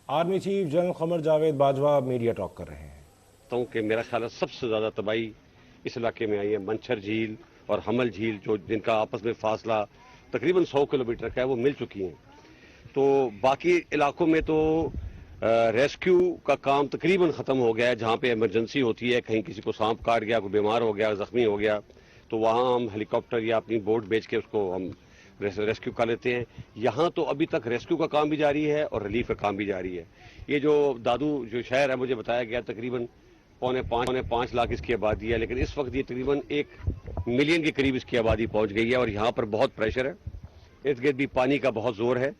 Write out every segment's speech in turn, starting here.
Army chief general Qamar Javed Bajwa media talk کر رہے ہیں کہ میرا خیال ہے سب سے زیادہ تباہی اس علاقے میں آئی ہے منچھر جھیل اور حمل جھیل، جو جن کا آپس میں فاصلہ تقریباً 100 کلومیٹر کا ہے، وہ مل چکی ہیں. تو باقی علاقوں میں تو ریسکیو کا کام تقریباً ختم ہو گیا ہے. جہاں پہ ایمرجنسی ہوتی ہے، کہیں کسی کو سانپ کاٹ گیا، کوئی بیمار ہو گیا، زخمی ہو گیا، تو وہاں ہم ہیلی کاپٹر یا اپنی بوٹ بھیج کے اس کو ہم ریسکیو کر لیتے ہیں. یہاں تو ابھی تک ریسکیو کا کام بھی جاری ہے اور ریلیف کا کام بھی جاری ہے. یہ جو دادو جو شہر ہے، مجھے بتایا گیا تقریباً 4.5 لاکھ اس کی آبادی ہے، لیکن اس وقت یہ تقریباً 1 ملین کے قریب اس کی آبادی پہنچ گئی ہے اور یہاں پر بہت پریشر ہے. ارد گرد بھی پانی کا بہت زور ہے.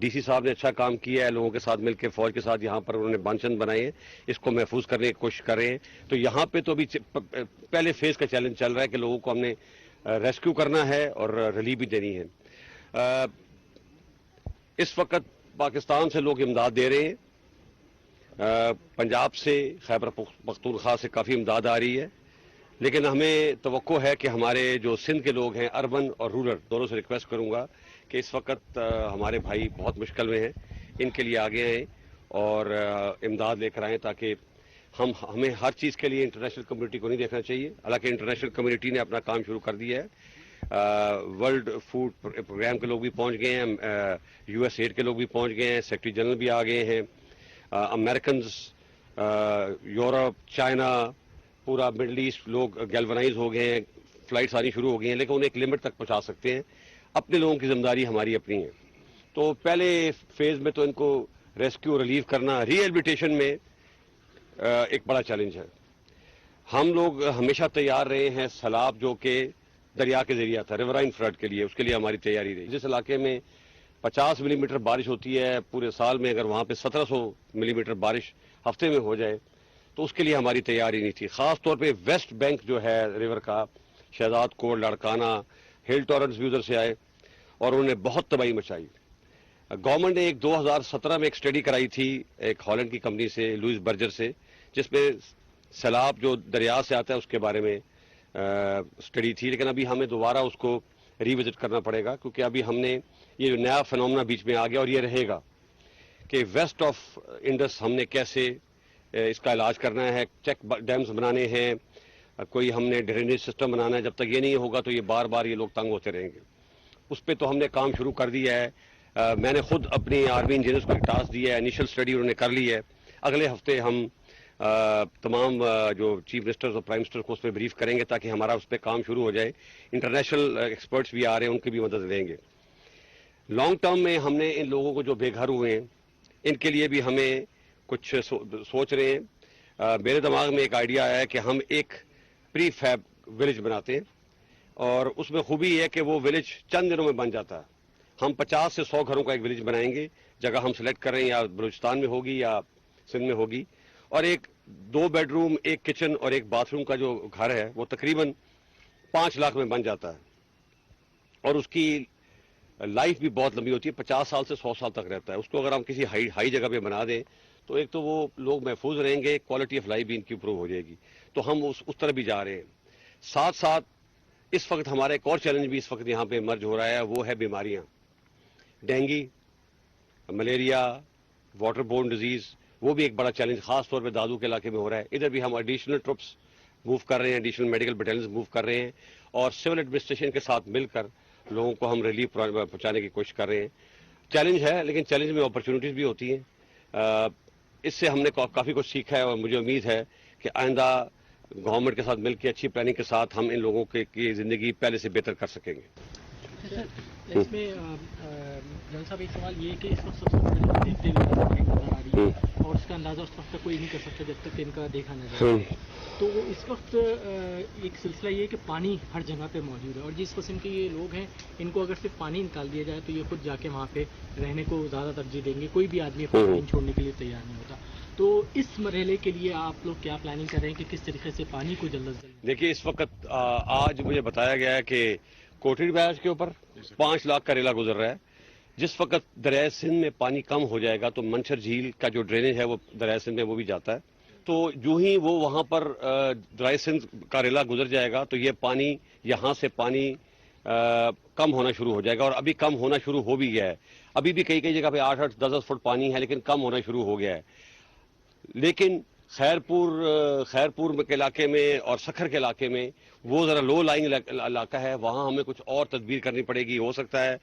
ڈی سی صاحب نے اچھا کام کیا ہے، لوگوں کے ساتھ مل کے، فوج کے ساتھ یہاں پر انہوں نے بانچند بنائے ہیں، اس کو محفوظ کرنے کی کوشش کر رہے ہیں. تو یہاں پہ تو ابھی پہلے فیز کا چیلنج چل رہا ہے کہ لوگوں کو ہم نے ریسکیو کرنا ہے اور ریلیف بھی دینی ہے. اس وقت پاکستان سے لوگ امداد دے رہے ہیں. پنجاب سے، خیبر پختونخوا سے کافی امداد آ رہی ہے، لیکن ہمیں توقع ہے کہ ہمارے جو سندھ کے لوگ ہیں، اربن اور رورل دونوں سے ریکویسٹ کروں گا کہ اس وقت ہمارے بھائی بہت مشکل میں ہیں، ان کے لیے آگے آئیں اور امداد لے کر آئیں، تاکہ ہمیں ہر چیز کے لیے انٹرنیشنل کمیونٹی کو نہیں دیکھنا چاہیے. حالانکہ انٹرنیشنل کمیونٹی نے اپنا کام شروع کر دیا ہے. ورلڈ فوڈ پروگرام کے لوگ بھی پہنچ گئے ہیں، یو ایس ایڈ کے لوگ بھی پہنچ گئے ہیں، سیکرٹری جنرل بھی آ گئے ہیں، امریکنز، یورپ، چائنا، پورا مڈل ایسٹ لوگ گیلونائز ہو گئے ہیں، فلائٹس آنی شروع ہو گئی ہیں، لیکن انہیں ایک لمٹ تک پہنچا سکتے ہیں. اپنے لوگوں کی ذمہ داری ہماری اپنی ہے. تو پہلے فیز میں تو ان کو ریسکیو ریلیف کرنا، ری ایبلیٹیشن میں ایک بڑا چیلنج ہے. ہم لوگ ہمیشہ تیار رہے ہیں سیلاب جو کہ دریا کے ذریعہ تھا، ریورائن فلڈ کے لیے، اس کے لیے ہماری تیاری رہی. جس علاقے میں 50 ملی میٹر بارش ہوتی ہے پورے سال میں، اگر وہاں پہ 1700 ملی میٹر بارش ہفتے میں ہو جائے تو اس کے لیے ہماری تیاری نہیں تھی. خاص طور پہ ویسٹ بینک جو ہے ریور کا، شہزاد کوٹ، لاڑکانہ، ہل ٹورنٹس بھی ادھر سے آئے اور انہوں نے بہت تباہی مچائی. گورنمنٹ نے 2017 میں ایک اسٹڈی کرائی تھی ایک ہالینڈ کی کمپنی سے، لوئس برجر سے، جس میں سیلاب جو دریا سے آتا ہے اس کے بارے میں اسٹڈی تھی. لیکن ابھی ہمیں دوبارہ اس کو ریوزٹ کرنا پڑے گا، کیونکہ ابھی ہم نے یہ جو نیا فنومنا بیچ میں آ گیا اور یہ رہے گا کہ ویسٹ آف انڈس ہم نے کیسے اس کا علاج کرنا ہے. چیک ڈیمز بنانے ہیں، کوئی ہم نے ڈرینیج سسٹم بنانا ہے. جب تک یہ نہیں ہوگا تو یہ بار بار یہ لوگ تنگ ہوتے رہیں گے. اس پہ تو ہم نے کام شروع کر دیا ہے. میں نے خود اپنی آرمی انجینئرز کو ایک ٹاسک دیا ہے، انیشل اسٹڈی انہوں نے کر لی ہے. اگلے ہفتے ہم تمام جو چیف منسٹرز اور پرائم منسٹر کو اس پہ بریف کریں گے تاکہ ہمارا اس پہ کام شروع ہو جائے. انٹرنیشنل ایکسپرٹس بھی آ رہے ہیں، ان کی بھی مدد لیں گے. لانگ ٹرم میں ہم نے ان لوگوں کو جو بے گھر ہوئے ہیں ان کے لیے بھی ہمیں کچھ سوچ رہے ہیں. میرے دماغ میں ایک آئیڈیا آیا ہے کہ ہم ایک پری فیب ولیج بناتے ہیں، اور اس میں خوبی یہ ہے کہ وہ ولیج چند دنوں میں بن جاتا ہے. ہم 50 سے 100 گھروں کا ایک ولیج بنائیں گے. جگہ ہم سلیکٹ کر رہے ہیں، یا بلوچستان میں ہوگی یا سندھ میں ہوگی، اور ایک 2 بیڈ روم، ایک کچن اور ایک باتھ روم کا جو گھر ہے وہ تقریباً 5 لاکھ میں بن جاتا ہے. اور اس کی لائف بھی بہت لمبی ہوتی ہے، 50 سال سے 100 سال تک رہتا ہے. اس کو اگر ہم کسی ہائی جگہ پہ بنا دیں تو ایک تو وہ لوگ محفوظ رہیں گے، کوالٹی آف لائف بھی ان کی امپروو ہو جائے گی. تو ہم اس طرح بھی جا رہے ہیں. ساتھ ساتھ اس وقت ہمارا ایک اور چیلنج بھی اس وقت یہاں پہ مرج ہو رہا ہے، وہ ہے بیماریاں. Dengue, malaria, water born disease, وہ بھی ایک بڑا چیلنج خاص طور پہ دادو کے علاقے میں ہو رہا ہے. ادھر بھی ہم ایڈیشنل ٹرپس موو کر رہے ہیں، ایڈیشنل میڈیکل بٹالینز موو کر رہے ہیں، اور سول ایڈمنسٹریشن کے ساتھ مل کر لوگوں کو ہم ریلیف پہنچانے کی کوشش کر رہے ہیں. چیلنج ہے، لیکن چیلنج میں اپرچونیٹیز بھی ہوتی ہیں. اس سے ہم نے کافی کچھ سیکھا ہے، اور مجھے امید ہے کہ آئندہ گورنمنٹ کے ساتھ مل کے اچھی پلاننگ کے ساتھ ہم ان لوگوں کی زندگی پہلے سے بہتر کر سکیں گے. اس میں جنرل صاحب ایک سوال یہ ہے کہ اس وقت سب سے بڑی دیکھتے ہوئے نظر آ رہی ہے، اور اس کا اندازہ اس وقت تک کوئی نہیں کر سکتا جب تک ان کا دیکھا نہ جائے. تو اس وقت ایک سلسلہ یہ ہے کہ پانی ہر جگہ پہ موجود ہے، اور جس قسم کے یہ لوگ ہیں ان کو اگر صرف پانی نکال دیا جائے تو یہ خود جا کے وہاں پہ رہنے کو زیادہ ترجیح دیں گے. کوئی بھی آدمی اپنا زمین چھوڑنے کے لیے تیار نہیں ہوتا. تو اس مرحلے کے لیے آپ لوگ کیا پلاننگ کر رہے ہیں کہ کس طریقے سے پانی کو جلد از جلد؟ دیکھیے، اس وقت آج مجھے بتایا گیا ہے کہ کوٹری بیراج کے اوپر 5 لاکھ کا ریلا گزر رہا ہے. جس وقت دریائے سندھ میں پانی کم ہو جائے گا تو منچھر جھیل کا جو ڈرینیج ہے وہ دریائے سندھ میں وہ بھی جاتا ہے. تو جو ہی وہ وہاں پر دریائے سندھ کا ریلا گزر جائے گا تو یہ پانی، یہاں سے پانی کم ہونا شروع ہو جائے گا، اور ابھی کم ہونا شروع ہو بھی گیا ہے. ابھی بھی کئی کئی جگہ پہ 8-8 10-10 فٹ پانی ہے لیکن کم ہونا شروع ہو گیا ہے. لیکن خیرپور کے علاقے میں اور سکھر کے علاقے میں وہ ذرا لو لائنگ علاقہ ہے, وہاں ہمیں کچھ اور تدبیر کرنی پڑے گی. ہو سکتا ہے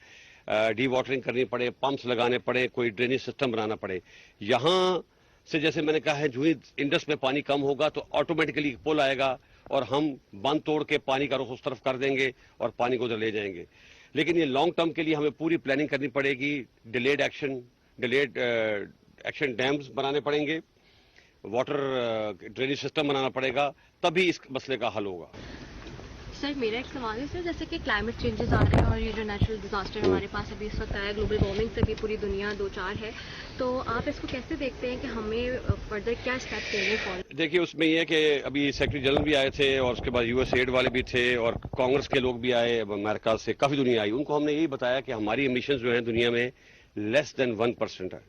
ڈی واٹرنگ کرنی پڑے, پمپس لگانے پڑے, کوئی ڈرینیج سسٹم بنانا پڑے. یہاں سے جیسے میں نے کہا ہے جو ہی انڈس میں پانی کم ہوگا تو آٹومیٹکلی پل آئے گا اور ہم بند توڑ کے پانی کا رخ اس طرف کر دیں گے اور پانی کو ادھر لے جائیں گے. لیکن یہ لانگ ٹرم کے لیے ہمیں پوری پلاننگ کرنی پڑے گی. ڈیلیڈ ایکشن ڈیمز بنانے پڑیں گے, واٹر ڈرینیج سسٹم بنانا پڑے گا, تبھی اس مسئلے کا حل ہوگا. سر میرا ایک سوال ہے سر, جیسے کہ کلائمیٹ چینجز آ رہے ہیں اور یہ جو نیچرل ڈیزاسٹر ہمارے پاس ابھی اس وقت آیا, گلوبل وارمنگ سے بھی پوری دنیا دو چار ہے, تو آپ اس کو کیسے دیکھتے ہیں کہ ہمیں فردر کیا اسٹیپ لینے فالو؟ دیکھیے اس میں یہ ہے کہ ابھی سیکرٹری جنرل بھی آئے تھے اور اس کے بعد US ایڈ والے بھی تھے اور کانگریس کے لوگ بھی آئے, امریکہ سے کافی دنیا آئی. ان کو ہم نے یہی بتایا کہ ہماری ایمیشنز جو ہیں دنیا میں لیس دین 1% ہے.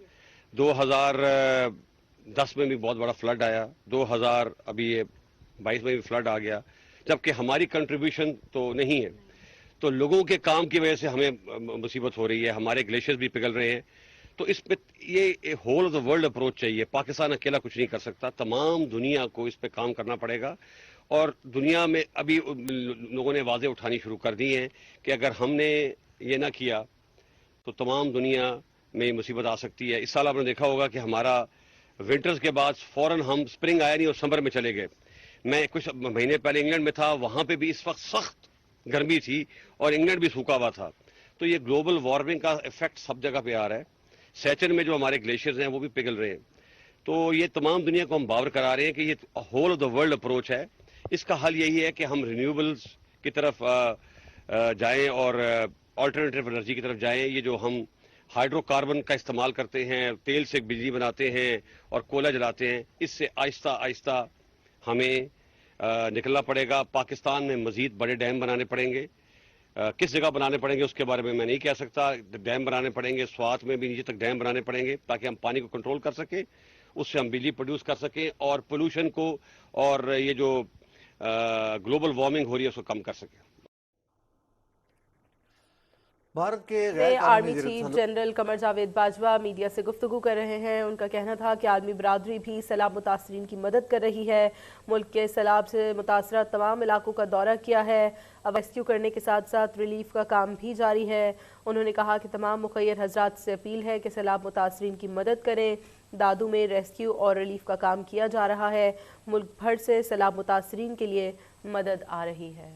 2010 میں بھی بہت بڑا فلڈ آیا, 2022 میں بھی فلڈ آ گیا, جبکہ ہماری کنٹریبیوشن تو نہیں ہے. تو لوگوں کے کام کی وجہ سے ہمیں مصیبت ہو رہی ہے, ہمارے گلیشیئرز بھی پگھل رہے ہیں. تو اس پہ یہ whole of the world approach چاہیے. پاکستان اکیلا کچھ نہیں کر سکتا, تمام دنیا کو اس پہ کام کرنا پڑے گا. اور دنیا میں ابھی لوگوں نے آوازیں اٹھانی شروع کر دی ہیں کہ اگر ہم نے یہ نہ کیا تو تمام دنیا میں یہ مصیبت آ سکتی ہے. اس سال آپ نے دیکھا ہوگا کہ ہمارا ونٹرز کے بعد فوراً ہم سپرنگ آیا نہیں اور سمر میں چلے گئے. میں کچھ مہینے پہلے انگلینڈ میں تھا, وہاں پہ بھی اس وقت سخت گرمی تھی اور انگلینڈ بھی سوکھا ہوا تھا. تو یہ گلوبل وارمنگ کا افیکٹ سب جگہ پہ آ رہا ہے. سیچن میں جو ہمارے گلیشیئرز ہیں وہ بھی پگھل رہے ہیں. تو یہ تمام دنیا کو ہم باور کرا رہے ہیں کہ یہ whole of the world approach ہے. اس کا حل یہی ہے کہ ہم رینیوبلز کی طرف جائیں اور آلٹرنیٹیو انرجی کی طرف جائیں. یہ جو ہم ہائیڈرو کاربن کا استعمال کرتے ہیں, تیل سے بجلی بناتے ہیں اور کوئلہ جلاتے ہیں, اس سے آہستہ آہستہ ہمیں نکلنا پڑے گا. پاکستان میں مزید بڑے ڈیم بنانے پڑیں گے. کس جگہ بنانے پڑیں گے اس کے بارے میں نہیں کہہ سکتا. ڈیم بنانے پڑیں گے, سوات میں بھی نیچے تک ڈیم بنانے پڑیں گے تاکہ ہم پانی کو کنٹرول کر سکیں, اس سے ہم بجلی پروڈیوس کر سکیں اور پولوشن کو اور یہ جو گلوبل وارمنگ ہو رہی ہے اس کو کم کر سکیں. بھارت کے غیر آرمی قانونی chief general Qamar Javed Bajwa media سے گفتگو کر رہے ہیں. ان کا کہنا تھا کہ عالمی برادری بھی سیلاب متاثرین کی مدد کر رہی ہے. ملک کے سیلاب سے متاثرہ تمام علاقوں کا دورہ کیا ہے. اب ریسکیو کرنے کے ساتھ ساتھ ریلیف کا کام بھی جاری ہے. انہوں نے کہا کہ تمام مخیر حضرات سے اپیل ہے کہ سیلاب متاثرین کی مدد کریں. دادو میں ریسکیو اور ریلیف کا کام کیا جا رہا ہے. ملک بھر سے سیلاب متاثرین کے لیے مدد آ رہی ہے.